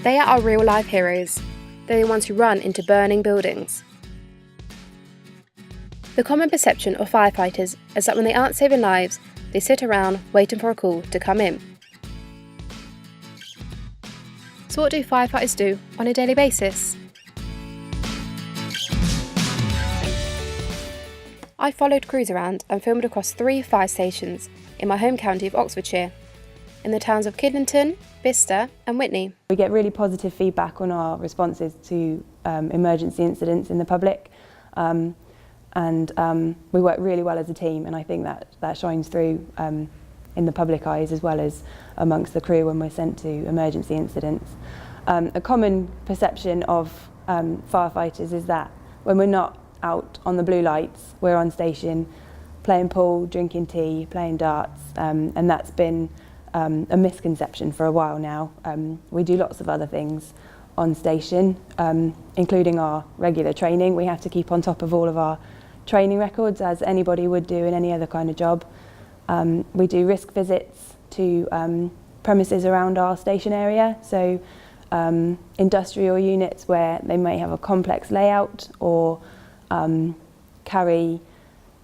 They are our real-life heroes. They're the ones who run into burning buildings. The common perception of firefighters is that when they aren't saving lives, they sit around waiting for a call to come in. So what do firefighters do on a daily basis? I followed crews around and filmed across 3 fire stations in my home county of Oxfordshire, in the towns of Kidlington, Bicester and Witney. We get really positive feedback on our responses to emergency incidents in the public, and we work really well as a team, and I think that shines through in the public eyes as well as amongst the crew when we're sent to emergency incidents. A common perception of firefighters is that when we're not out on the blue lights, we're on station playing pool, drinking tea, playing darts, and that's been a misconception for a while now. We do lots of other things on station, including our regular training. We have to keep on top of all of our training records, as anybody would do in any other kind of job. We do risk visits to premises around our station area, so industrial units where they may have a complex layout or carry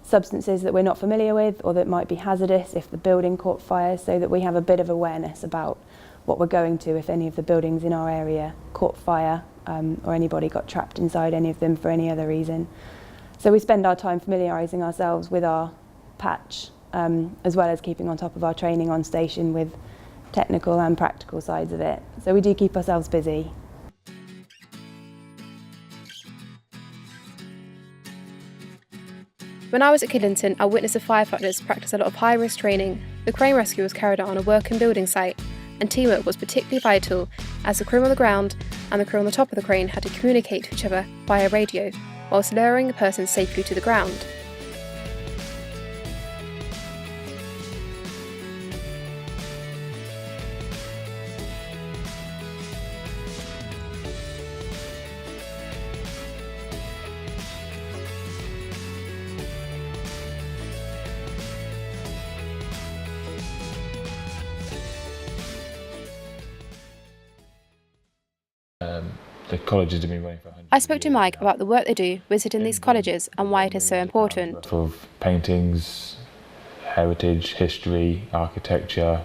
substances that we're not familiar with or that might be hazardous if the building caught fire, so that we have a bit of awareness about what we're going to if any of the buildings in our area caught fire or anybody got trapped inside any of them for any other reason. So we spend our time familiarising ourselves with our patch, as well as keeping on top of our training on station with technical and practical sides of it. So we do keep ourselves busy. When I was at Kidlington, I witnessed the firefighters practice a lot of high-risk training. The crane rescue was carried out on a working building site, and teamwork was particularly vital, as the crew on the ground and the crew on the top of the crane had to communicate to each other via radio, whilst lowering the person safely to the ground. The colleges have been running for 100 I spoke to years Mike now. about the work they do visiting these colleges and why it is so important. Of paintings, heritage, history, architecture,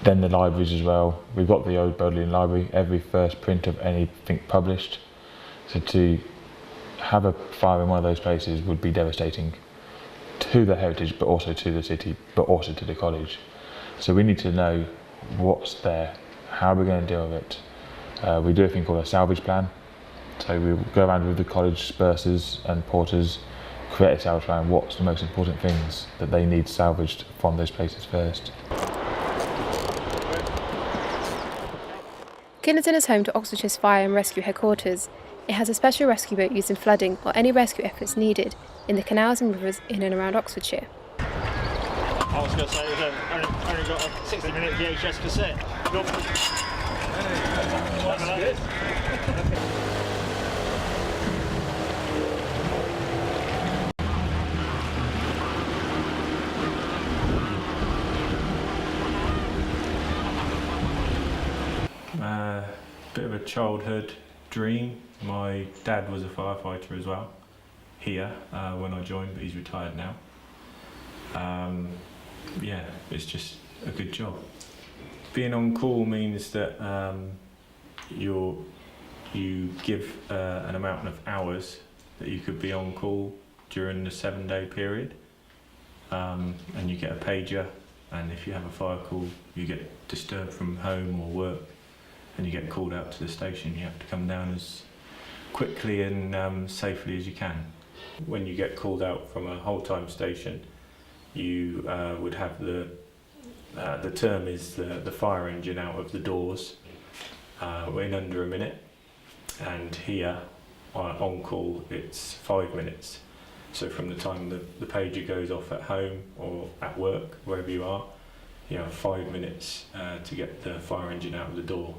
then the libraries as well. We've got the Old Bodleian Library, every first print of anything published. So to have a fire in one of those places would be devastating to the heritage, but also to the city, but also to the college. So we need to know what's there, how we're going to deal with it. We do a thing called a salvage plan. So we go around with the college bursars and porters, create a salvage plan. What's the most important things that they need salvaged from those places first? Kidlington is home to Oxfordshire's Fire and Rescue Headquarters. It has a special rescue boat used in flooding or any rescue efforts needed in the canals and rivers in and around Oxfordshire. I was going to say, we've only got a 60-minute VHS cassette. That's good. Bit of a childhood dream. My dad was a firefighter as well here when I joined, but he's retired now. Yeah, it's just a good job. Being on call means that you give an amount of hours that you could be on call during the 7-day period, and you get a pager, and if you have a fire call you get disturbed from home or work and you get called out to the station. You have to come down as quickly and safely as you can. When you get called out from a whole-time station, you would have the term is the fire engine out of the doors in under a minute, and here on call it's 5 minutes. So from the time the pager goes off at home or at work, wherever you are, you have 5 minutes to get the fire engine out of the door.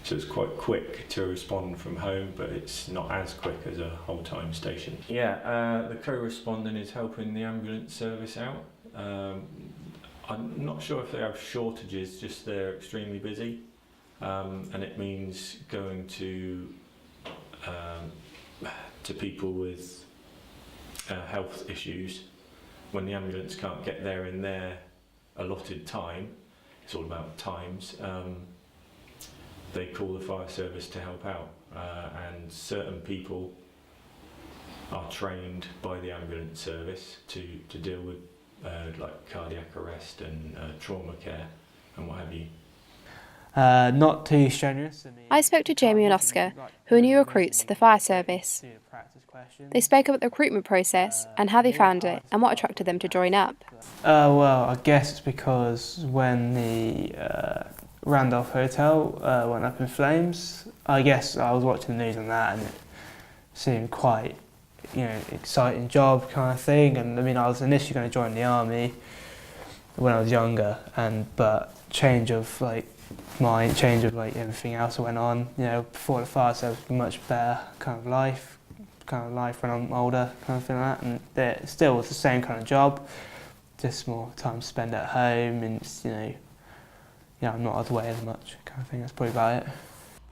So it's quite quick to respond from home, but it's not as quick as a whole-time station. Yeah, the co-responding is helping the ambulance service out. I'm not sure if they have shortages, just they're extremely busy. and it means going to people with health issues when the ambulance can't get there in their allotted time. It's all about times. They call the fire service to help out, and certain people are trained by the ambulance service to deal with like cardiac arrest and trauma care and what have you. Not too strenuous. I spoke to Jamie and Oscar, who are new recruits to the fire service. They spoke about the recruitment process and how they found it and what attracted them to join up. Well, I guess it's because when the Randolph Hotel went up in flames, I guess I was watching the news on that and it seemed quite, exciting job kind of thing. And I mean, I was initially going to join the army when I was younger, but change of everything else that went on, before the fire service would be much better kind of life when I'm older, kind of thing like that. And it still was the same kind of job, just more time to spend at home, and I'm not out of the way as much kind of thing. That's probably about it.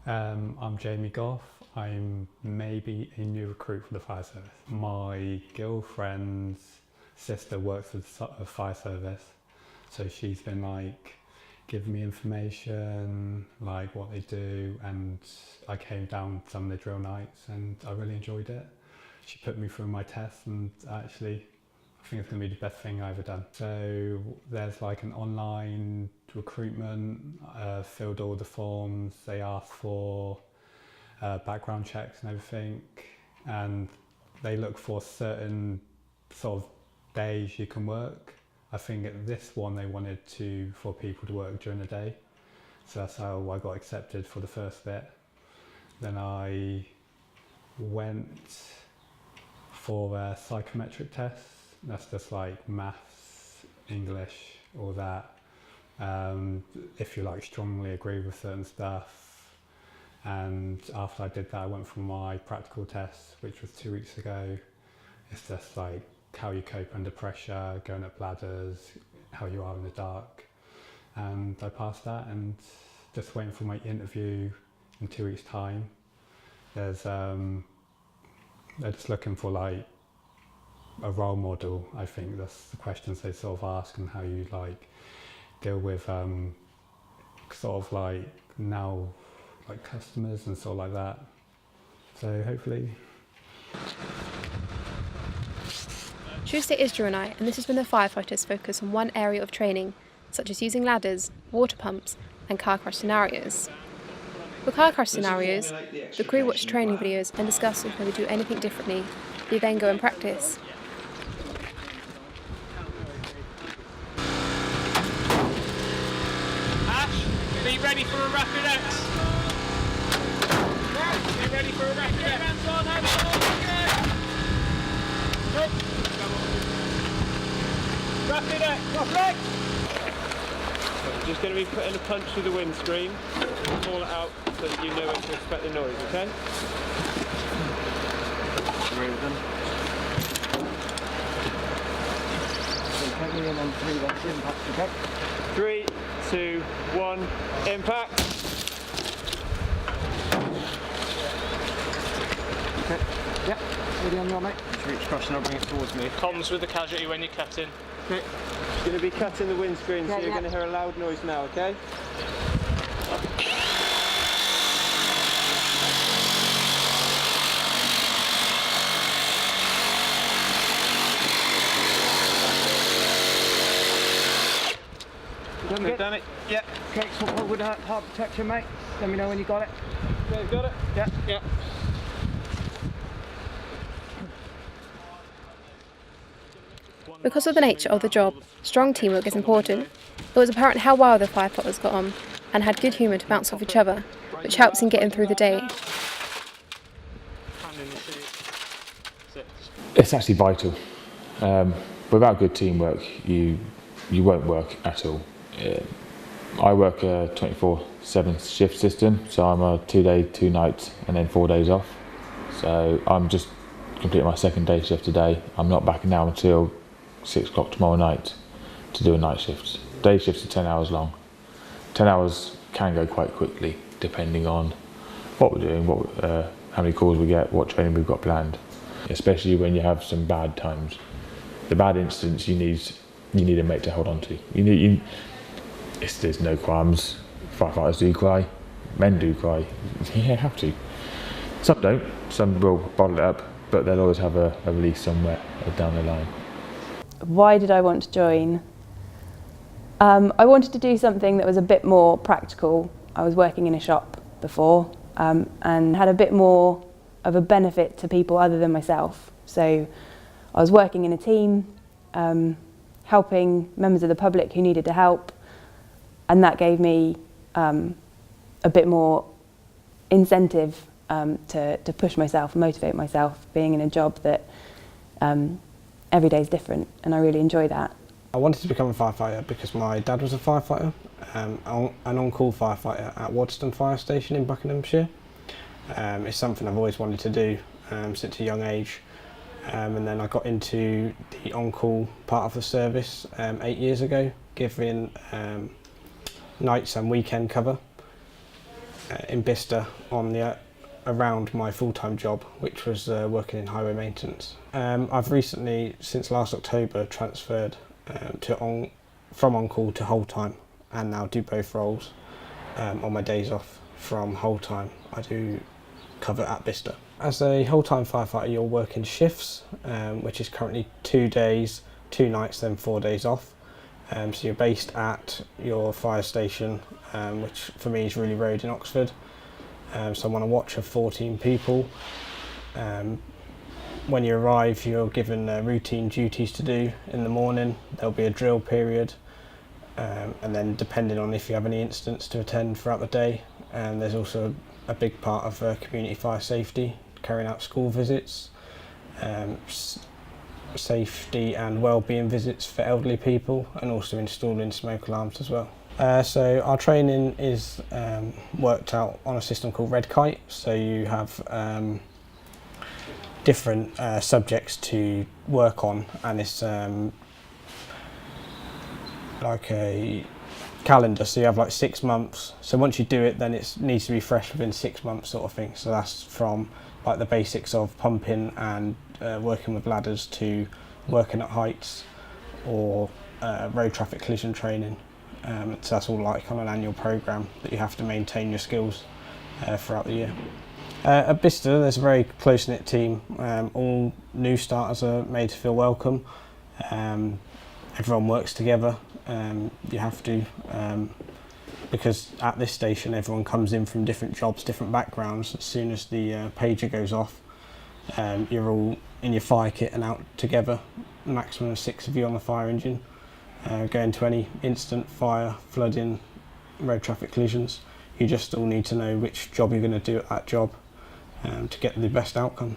I'm Jamie Goff. I'm maybe a new recruit for the fire service. My girlfriend's sister works with the fire service, so she's been giving me information, what they do, and I came down some of the drill nights and I really enjoyed it. She put me through my tests, and actually I think it's going to be the best thing I've ever done. So there's an online recruitment, filled all the forms, they ask for background checks and everything, and they look for certain sort of days you can work. I think at this one they wanted for people to work during the day, so that's how I got accepted for the first bit. Then I went for a psychometric test. That's just maths, English, all that. If you strongly agree with certain stuff. And after I did that, I went for my practical test, which was 2 weeks ago. It's just how you cope under pressure, going up ladders, how you are in the dark. And I passed that, and just waiting for my interview in 2 weeks' time. They're just looking for a role model. I think that's the questions they sort of ask, and how you deal with customers and sort of that. So hopefully. Tuesday is drill night, and this is when the firefighters focus on one area of training, such as using ladders, water pumps and car crash scenarios. For car crash scenarios, the crew watch training videos and discuss if they would do anything differently. They then go and practice. Ash, be ready for a rapid X. Be ready for a rapid X. Hands on, rapid X, off leg. We're just going to be putting a punch through the windscreen and call it out so that you know when to expect the noise, okay? Ready then? And then 3, that's impact, okay? 3, 2, 1, impact. Okay, yep, ready on your mate. Just reach across and I'll bring it towards me. Comms with the casualty when you're cutting. Okay. It's going to be cutting the windscreen, so you're going to hear a loud noise now, okay? Done it? Yeah. Okay, so hold with hard protection, mate. Let me know when you got it. Okay, you got it? Yeah. Yeah. Because of the nature of the job, strong teamwork is important. It was apparent how well the firefighters got on and had good humour to bounce off each other, which helps in getting through the day. It's actually vital. Without good teamwork, you won't work at all. I work a 24/7 shift system, so I'm a 2 day, 2 nights, and then 4 days off. So I'm just completing my second day shift today. I'm not back now until 6 o'clock tomorrow night to do a night shift. Day shifts are 10 hours long. 10 hours can go quite quickly depending on what we're doing, how many calls we get, what training we've got planned. Especially when you have some bad times. The bad incidents, you need a mate to hold on to. There's no qualms. Firefighters do cry, men do cry. You have to. Some don't, some will bottle it up, but they'll always have a release somewhere down the line. Why did I want to join? I wanted to do something that was a bit more practical. I was working in a shop before and had a bit more of a benefit to people other than myself. So I was working in a team, helping members of the public who needed the help, and that gave me a bit more incentive to push myself, motivate myself, being in a job that every day is different, and I really enjoy that. I wanted to become a firefighter because my dad was a firefighter, an on-call firefighter at Waddesdon Fire Station in Buckinghamshire. It's something I've always wanted to do since a young age, and then I got into the on-call part of the service 8 years ago, giving nights and weekend cover in Bicester around my full-time job, which was working in highway maintenance. I've recently, since last October, transferred from on-call to whole-time, and now do both roles. On my days off from whole-time, I do cover at Bicester. As a whole-time firefighter, you'll work in shifts, which is currently 2 days, 2 nights, then 4 days off. So you're based at your fire station, which for me is Rewley Road in Oxford. So I'm on a watch of 14 people. When you arrive, you're given routine duties to do in the morning. There'll be a drill period, and then depending on if you have any incidents to attend throughout the day. There's also a big part of community fire safety, carrying out school visits, safety and well-being visits for elderly people, and also installing smoke alarms as well. So our training is worked out on a system called Red Kite. So you have different subjects to work on, and it's like a calendar. So you have like 6 months. So once you do it, then it needs to be fresh within 6 months, sort of thing. So that's from like the basics of pumping and working with ladders to working at heights, or road traffic collision training. So that's all like on an annual programme that you have to maintain your skills throughout the year. At Bicester, there's a very close-knit team. All new starters are made to feel welcome. Everyone works together. You have to, because at this station everyone comes in from different jobs, different backgrounds. As soon as the pager goes off, you're all in your fire kit and out together. A maximum of 6 of you on the fire engine, going to any instant, fire, flooding, road traffic collisions. You just all need to know which job you're going to do at that job to get the best outcome.